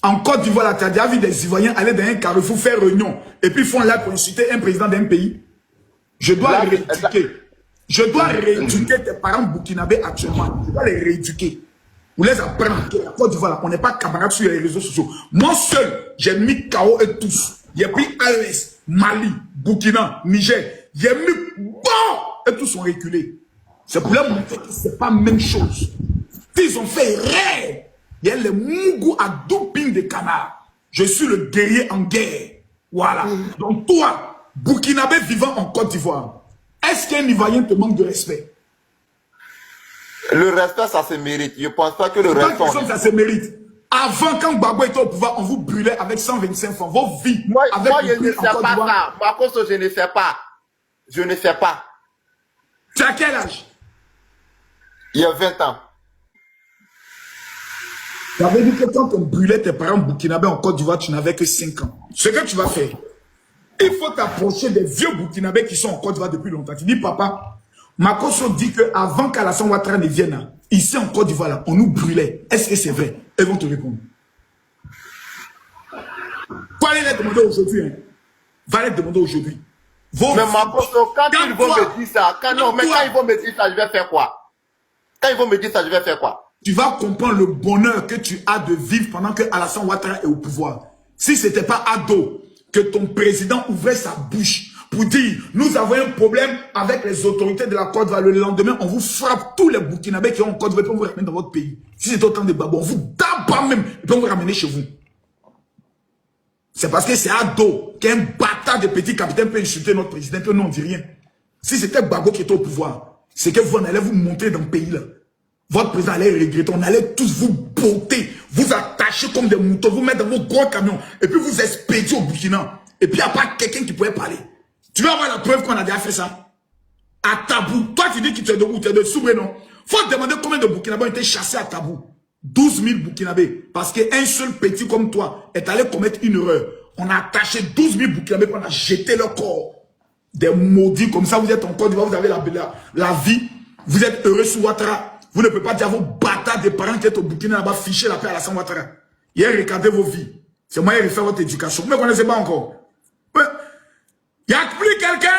En Côte d'Ivoire, tu as déjà vu des Ivoiriens aller dans un carrefour faire réunion et puis ils font là pour insulter un président d'un pays. Je dois rééduquer. Je dois rééduquer tes parents burkinabés actuellement. Je dois les rééduquer. Vous les apprendre que la Côte d'Ivoire, on n'est pas camarades sur les réseaux sociaux. Moi seul, j'ai mis KO et tous. J'ai pris AES, Mali, Burkina, Niger. J'ai mis bon et tous ont reculé. C'est pour leur montrer que ce n'est pas la même chose. Ils ont fait rêve. Il y a les mougous à doping de canard. Je suis le guerrier en guerre. Voilà. Donc toi, Burkinabé vivant en Côte d'Ivoire, est-ce qu'un Ivoirien te manque de respect? Le respect, ça se mérite. Je ne pense pas que le respect... Ça se mérite. Avant, quand Gbagbo était au pouvoir, on vous brûlait avec 125 francs. Vos vies. Moi, je ne sais pas ça. Par contre, je ne sais pas. Je ne sais pas. Tu as quel âge? Il y a 20 ans. Ça veut dire que quand on brûlait tes parents burkinabés en Côte d'Ivoire, tu n'avais que 5 ans. Ce que tu vas faire, il faut t'approcher des vieux burkinabés qui sont en Côte d'Ivoire depuis longtemps. Tu dis, papa, Makosso dit qu'avant qu'Alassane Ouattara ne vienne, ici en Côte d'Ivoire, on nous brûlait. Est-ce que c'est vrai? Ils vont te répondre. Faut aller les demander aujourd'hui. Hein. Va les demander aujourd'hui. Mais Makosso, quand ils vont me dire ça, quand ils vont me dire ça, je vais faire quoi? Quand ils vont me dire ça, je vais faire quoi? Tu vas comprendre le bonheur que tu as de vivre pendant que Alassane Ouattara est au pouvoir. Si ce n'était pas ado que ton président ouvrait sa bouche pour dire nous avons un problème avec les autorités de la Côte d'Ivoire, le lendemain, on vous frappe tous les Burkinabés qui ont en Côte d'Ivoire et on vous ramène dans votre pays. Si c'est autant de babos, on vous tape même et puis on vous ramène chez vous. C'est parce que c'est ado qu'un bâtard de petit capitaine peut insulter notre président que nous on ne dit rien. Si c'était Gbagbo qui était au pouvoir, c'est que vous en allez vous montrer dans le pays là. Votre président allait regretter, on allait tous vous botter, vous attacher comme des moutons, vous mettre dans vos gros camions, et puis vous expédier au Burkina. Et puis il n'y a pas quelqu'un qui pouvait parler. Tu vas avoir la preuve qu'on a déjà fait ça. À Tabou. Toi, tu dis que tu es de où? Tu es de Soubré, non? Faut te demander combien de Burkinabés ont été chassés à Tabou. 12 000 Burkinabés. Parce qu'un seul petit comme toi est allé commettre une erreur. On a attaché 12 000 Burkinabés, on a jeté leur corps. Des maudits comme ça, vous êtes en Côte d'Ivoire, vous avez la vie. Vous êtes heureux sous Ouattara. Vous ne pouvez pas dire à vos bâtards des parents qui sont au Burkina là-bas, ficher la paix à Alassane Ouattara. Hier, regardez vos vies. C'est moi qui ai refait votre éducation. Vous ne me connaissez pas encore. Il n'y a plus quelqu'un